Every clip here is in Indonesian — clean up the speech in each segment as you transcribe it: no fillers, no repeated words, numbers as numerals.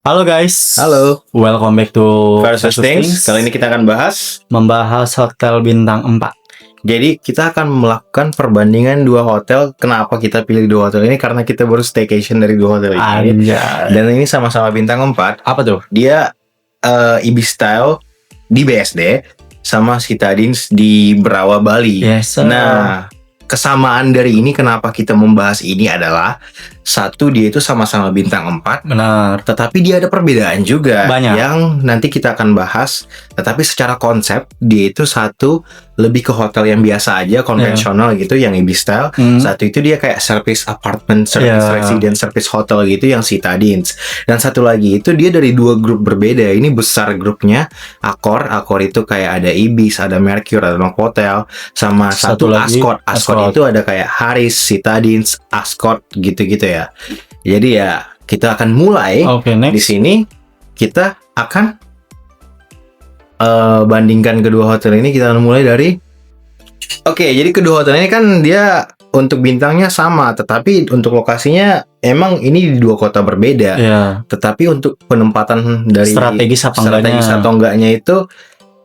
Halo guys, Halo, welcome back to Versus Things. Kali ini kita akan membahas hotel bintang 4. Jadi kita akan melakukan perbandingan dua hotel. Kenapa kita pilih dua hotel ini? Karena kita baru staycation dari dua hotel ini. Dan ini sama-sama bintang 4. Apa tuh? Dia Ibis Style di BSD sama Citadines di Berawa, Bali. Yes, sir. Nah, kesamaan dari ini kenapa kita membahas ini adalah satu, dia itu sama-sama bintang 4. Benar. Tetapi dia ada perbedaan juga Banyak. yang nanti kita akan bahas. Tetapi secara konsep dia itu satu lebih ke hotel yang biasa aja, konvensional gitu, yang Ibis Style. Satu itu dia kayak service apartment, service residence, service hotel gitu, yang Citadines. Dan satu lagi itu dia dari dua grup berbeda. Ini besar grupnya Accor itu kayak ada Ibis, ada Mercure, ada Novotel, sama satu lagi Ascott itu ada kayak Harris, Citadines, Ascott gitu-gitu ya. Jadi ya kita akan mulai. Oke, next. Di sini kita akan bandingkan kedua hotel ini. Kita akan mulai dari jadi kedua hotel ini kan dia untuk bintangnya sama, tetapi untuk lokasinya emang ini di dua kota berbeda. Tetapi untuk penempatan dari strategis atau enggaknya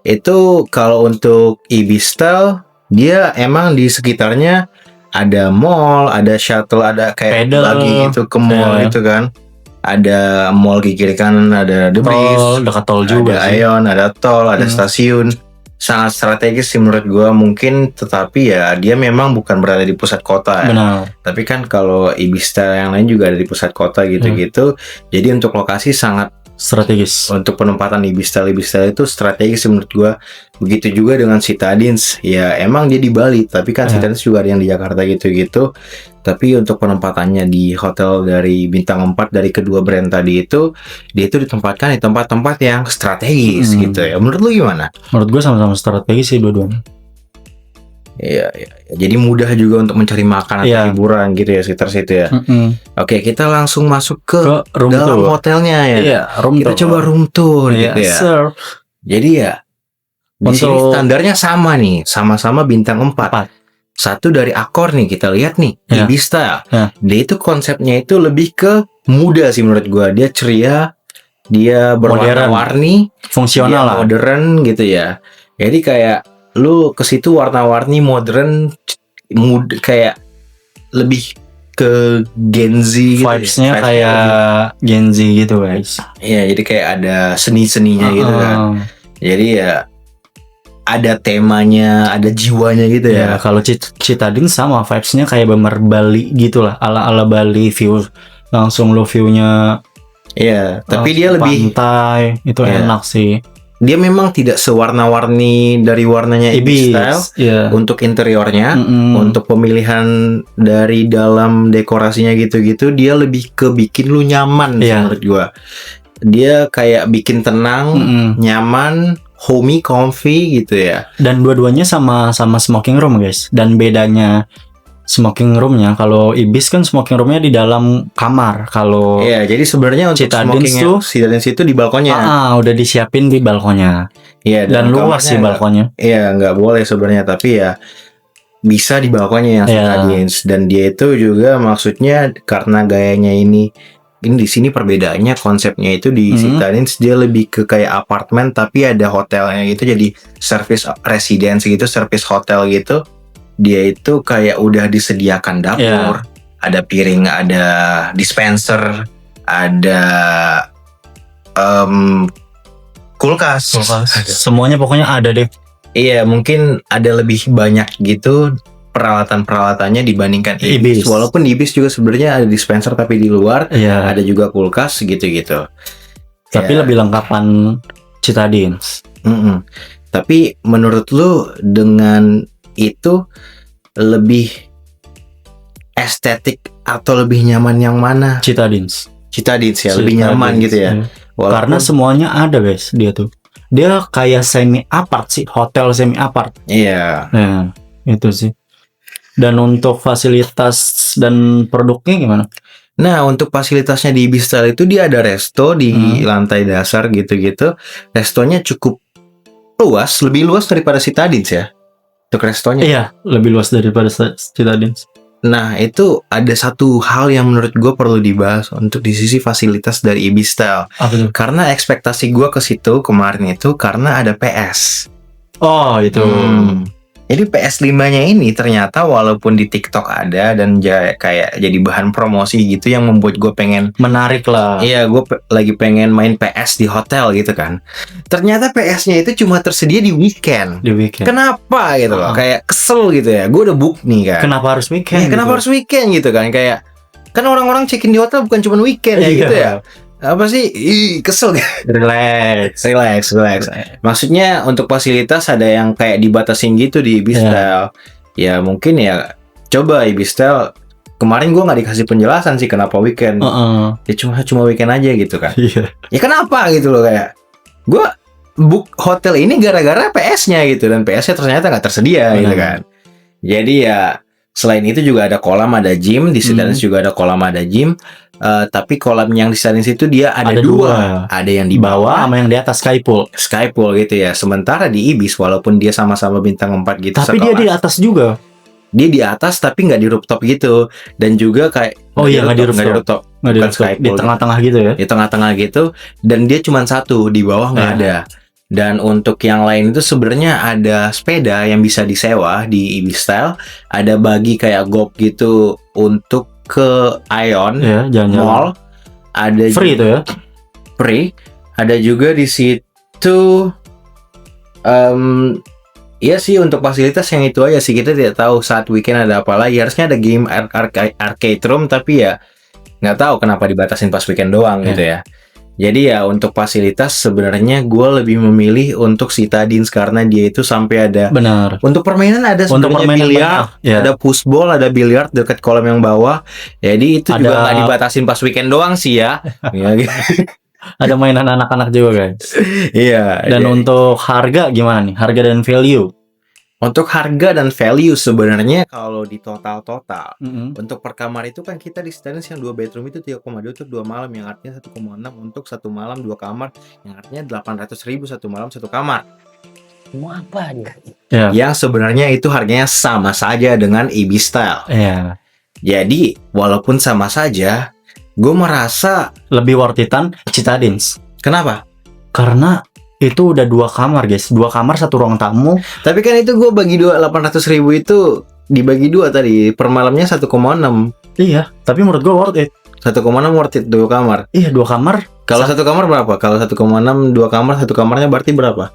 itu kalau untuk Ibis Style dia emang di sekitarnya ada mall, ada shuttle, ada kayak lagi itu ke mall itu kan. Ada mall di kiri kanan, ada The Breeze, dekat tol juga ada sih. Ion, ada tol, ada stasiun. Sangat strategis sih menurut gua mungkin, tetapi ya dia memang bukan berada di pusat kota ya. Benar. Tapi kan kalau Ibis Style yang lain juga ada di pusat kota gitu-gitu. Jadi untuk lokasi sangat strategis. Untuk penempatan Ibis Style itu strategis menurut gua. Begitu juga dengan Citadines. Ya emang dia di Bali, tapi kan Citadines juga ada yang di Jakarta gitu-gitu. Tapi untuk penempatannya di hotel dari bintang 4 dari kedua brand tadi itu, dia itu ditempatkan di tempat-tempat yang strategis gitu ya. Menurut lu gimana? Menurut gue sama-sama strategis sih dua-duanya. Iya. Jadi mudah juga untuk mencari makan atau hiburan gitu ya sekitar situ ya. Oke, kita langsung masuk ke room dalam tour. hotelnya ya. Iya, room kita tour. coba room tour gitu ya. Sir. Jadi ya di sini standarnya sama nih, sama-sama bintang 4. Satu dari Accor nih, kita lihat nih, Ibis Style. Dia itu konsepnya itu lebih ke muda sih menurut gua. Dia ceria, dia berwarna-warni, fungsional lah, modern gitu ya. Jadi kayak lu ke situ warna-warni, modern, kayak lebih ke Gen Z gitu. Vibes-nya kayak Gen Z gitu guys. Iya, jadi kayak ada seni-seninya gitu kan. Jadi ya ada temanya, ada jiwanya gitu ya. Kalau Citadines sama vibes-nya kayak bener Bali gitu lah, ala Bali, view langsung lo view-nya. Iya, tapi dia lebih pantai, itu enak sih. Dia memang tidak sewarna-warni dari warnanya Ibis Style untuk interiornya, untuk pemilihan dari dalam dekorasinya gitu-gitu, dia lebih ke bikin lu nyaman menurut gua. Dia kayak bikin tenang, nyaman, homey, comfy gitu ya. Dan dua-duanya sama smoking room guys. Dan bedanya smoking roomnya, kalau Ibis kan smoking roomnya di dalam kamar. Kalau jadi sebenarnya untuk Citadines itu di balkonnya. Udah disiapin di balkonnya. Dan luas sih balkonnya. Iya, nggak boleh sebenarnya, tapi ya bisa di balkonnya yang Citadines. Dan dia itu juga maksudnya karena gayanya ini di sini perbedaannya, konsepnya itu di Citadines dia lebih ke kayak apartemen tapi ada hotelnya gitu, jadi service residence gitu, service hotel gitu. Dia itu kayak udah disediakan dapur, ada piring, ada dispenser, ada kulkas. Semuanya pokoknya ada deh. Iya, mungkin ada lebih banyak gitu peralatan-peralatannya dibandingkan Ibis. Walaupun Ibis juga sebenarnya ada dispenser tapi di luar, ada juga kulkas gitu-gitu. Tapi lebih lengkapan Citadines. Tapi menurut lu dengan itu lebih estetik atau lebih nyaman yang mana? Citadines ya, lebih nyaman gitu ya. Karena semuanya ada guys, dia tuh. Dia kayak semi apart sih, hotel semi apart. Iya. Nah, itu sih. Dan untuk fasilitas dan produknya gimana? Nah, untuk fasilitasnya di Ibis Style itu dia ada resto di lantai dasar gitu-gitu. Restonya cukup luas, lebih luas daripada Citadines ya. Untuk restonya. Iya, lebih luas daripada Citadines. Nah, itu ada satu hal yang menurut gue perlu dibahas untuk di sisi fasilitas dari Ibis Style. Apa tuh? Karena ekspektasi gue ke situ kemarin itu karena ada PS. Oh itu. Jadi PS5-nya ini ternyata walaupun di TikTok ada dan kayak jadi bahan promosi gitu yang membuat gue pengen Menarik lah. iya, gue lagi pengen main PS di hotel gitu kan. Ternyata PS-nya itu cuma tersedia di weekend. Di weekend. Kenapa gitu loh? Kayak kesel gitu ya. Gue udah book nih kan. Kenapa harus weekend? Ya, kenapa harus weekend gitu kan? Kayak kan orang-orang check-in di hotel bukan cuma weekend ya gitu ya. Apa sih? Kesel kan? Relax. Maksudnya untuk fasilitas ada yang kayak dibatasin gitu di Ibis Style. Ya mungkin ya coba Ibis Style. Kemarin gue nggak dikasih penjelasan sih kenapa weekend. Ya cuma weekend aja gitu kan. Ya kenapa gitu loh, kayak gue book hotel ini gara-gara PS-nya gitu, dan PS-nya ternyata nggak tersedia gitu kan. Jadi ya selain itu juga ada kolam, ada gym di Citadines juga ada kolam, ada gym. Tapi kolam yang di Citadines itu dia ada dua. Ada yang di bawah sama yang di atas sky pool gitu ya. Sementara di Ibis walaupun dia sama-sama bintang 4 gitu, tapi dia di atas juga. Dia di atas tapi nggak di rooftop gitu, dan juga kayak nggak di rooftop. Bukan sky pool, di tengah-tengah gitu ya. Di tengah-tengah gitu, dan dia cuma satu, di bawah nggak ada. Dan untuk yang lain itu sebenarnya ada sepeda yang bisa disewa di Ibis Style. Ada bagi kayak GoP gitu untuk ke Ion Mall. Ada free itu ya. Free. Ada juga di situ. Iya sih, untuk fasilitas yang itu aja sih. Kita tidak tahu saat weekend ada apa lagi. Harusnya ada game arcade room, tapi ya nggak tahu kenapa dibatasin pas weekend doang gitu ya. Jadi ya untuk fasilitas sebenarnya gue lebih memilih untuk Citadines karena dia itu sampai ada. Benar. Untuk permainan ada sebenarnya biliar, ada pushball, ada biliar dekat kolam yang bawah. Jadi itu juga nggak dibatasin pas weekend doang sih ya. Ada mainan anak-anak juga guys. Iya. Dan untuk harga gimana nih? Harga dan value? Untuk harga dan value sebenarnya kalau di total untuk per kamar itu kan kita di Citadines yang 2 bedroom itu 3,2 untuk 2 malam, yang artinya 1,6 untuk 1 malam 2 kamar, yang artinya 800.000 1 malam 1 kamar. Mau apa aja? Yang sebenarnya itu harganya sama saja dengan Ibis Style. Jadi walaupun sama saja, gue merasa lebih worth it-an Citadines. Kenapa? Karena itu udah 2 kamar guys, 2 kamar 1 ruang tamu. Tapi kan itu gue bagi 800.000 itu dibagi 2 tadi, per malamnya 1,6. Iya, tapi menurut gue worth it. 1,6 worth it 2 kamar. Iya, 2 kamar. Kalau 1 kamar berapa? Kalau 1,6 2 kamar, 1 kamarnya berarti berapa?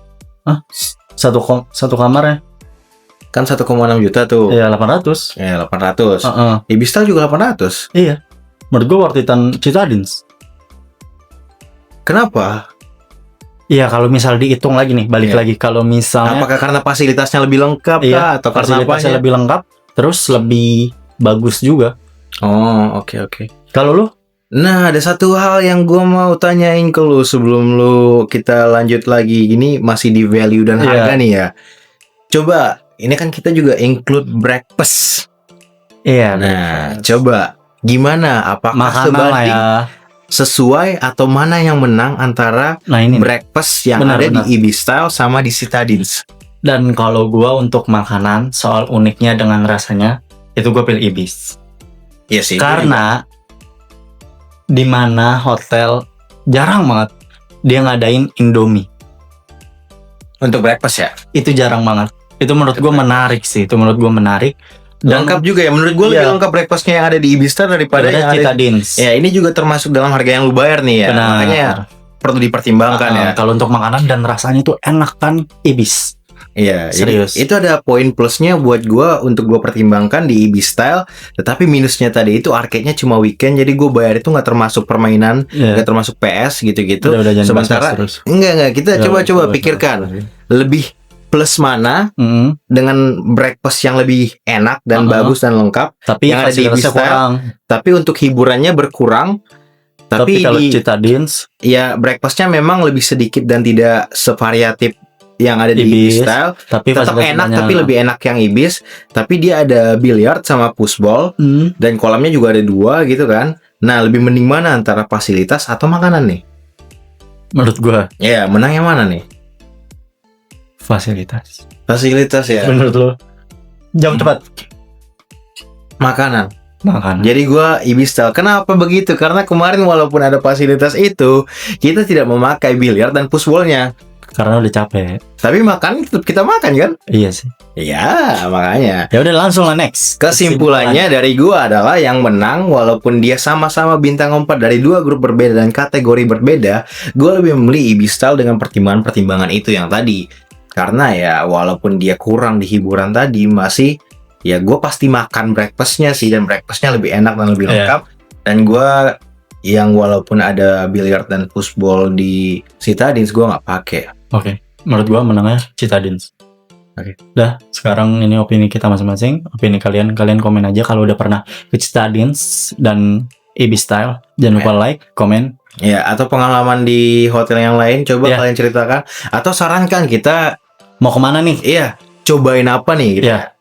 Satu kamarnya kan 1,6 juta tuh. Iya, 800. Ya 800. Ibis Style juga 800. Iya. Menurut gue worth it-an Citadines. Kenapa? Iya, kalau misal dihitung lagi nih, balik lagi kalau misalnya apakah karena fasilitasnya lebih lengkap kah, atau karena fasilitasnya lebih lengkap, terus lebih bagus juga. Oh, oke. Kalau lu? Nah, ada satu hal yang gue mau tanyain ke lu sebelum kita lanjut lagi. Ini masih di value dan harga nih ya. Coba, ini kan kita juga include breakfast. Iya. Nah, coba gimana? Apakah sebanding sesuai atau mana yang menang antara breakfast yang ada di Ibis Style sama di Citadines? Dan kalau gua untuk makanan, soal uniknya dengan rasanya, itu gua pilih Ibis. Iya sih. Karena di mana hotel jarang banget dia ngadain Indomie. Untuk breakfast ya? Itu jarang banget. Itu menurut gua menarik sih. Dan lengkap juga ya, menurut gue lebih lengkap breakfastnya yang ada di Ibis Style daripada yang Citadines. Ya, ini juga termasuk dalam harga yang lu bayar nih ya. Benar. Makanya perlu dipertimbangkan ya. Kalau untuk makanan dan rasanya itu enak kan Ibis. Iya, serius. Itu ada poin plusnya buat gue untuk gue pertimbangkan di Ibis Style. Tetapi minusnya tadi itu arcade-nya cuma weekend, jadi gue bayar itu nggak termasuk permainan, nggak termasuk PS gitu-gitu. Sementara enggak kita coba pikirkan lebih plus mana dengan breakfast yang lebih enak dan bagus dan lengkap, tapi yang ada di Ibis Style, tapi untuk hiburannya berkurang. Tapi kalau Citadines ya breakfastnya memang lebih sedikit dan tidak sevariatif yang ada di Ibis Style, tapi tetap enak tapi lebih enak yang Ibis. Tapi dia ada biliar sama pushball dan kolamnya juga ada 2 gitu kan. Nah, lebih mending mana antara fasilitas atau makanan nih? Menurut gua ya menang yang mana nih? Fasilitas ya. Menurut lo? Jawab cepat. makanan. Makan. Jadi gua Ibis style. Kenapa begitu? Karena kemarin walaupun ada fasilitas itu, kita tidak memakai biliar dan pushballnya. Karena udah capek. Tapi makan tetap kita makan kan? Iya sih. Iya, makanya. Ya udah langsung lah next. Kesimpulannya dari gua adalah yang menang walaupun dia sama-sama bintang 4 dari 2 grup berbeda dan kategori berbeda, gua lebih memilih Ibis style dengan pertimbangan-pertimbangan itu yang tadi. Karena ya walaupun dia kurang di hiburan tadi, masih ya gue pasti makan breakfastnya sih, dan breakfastnya lebih enak dan lebih lengkap. Dan gue yang walaupun ada biliar dan pushball di Citadines, gue nggak pakai. Oke. Menurut gua menangnya Citadines. Oke. Udah, sekarang ini opini kita masing-masing. Opini kalian komen aja kalau udah pernah ke Citadines dan Ibis style. Jangan lupa like, komen. Ya, atau pengalaman di hotel yang lain, coba Iya. kalian ceritakan. Atau sarankan kita, Mau kemana nih? iya, cobain apa nih gitu. Iya.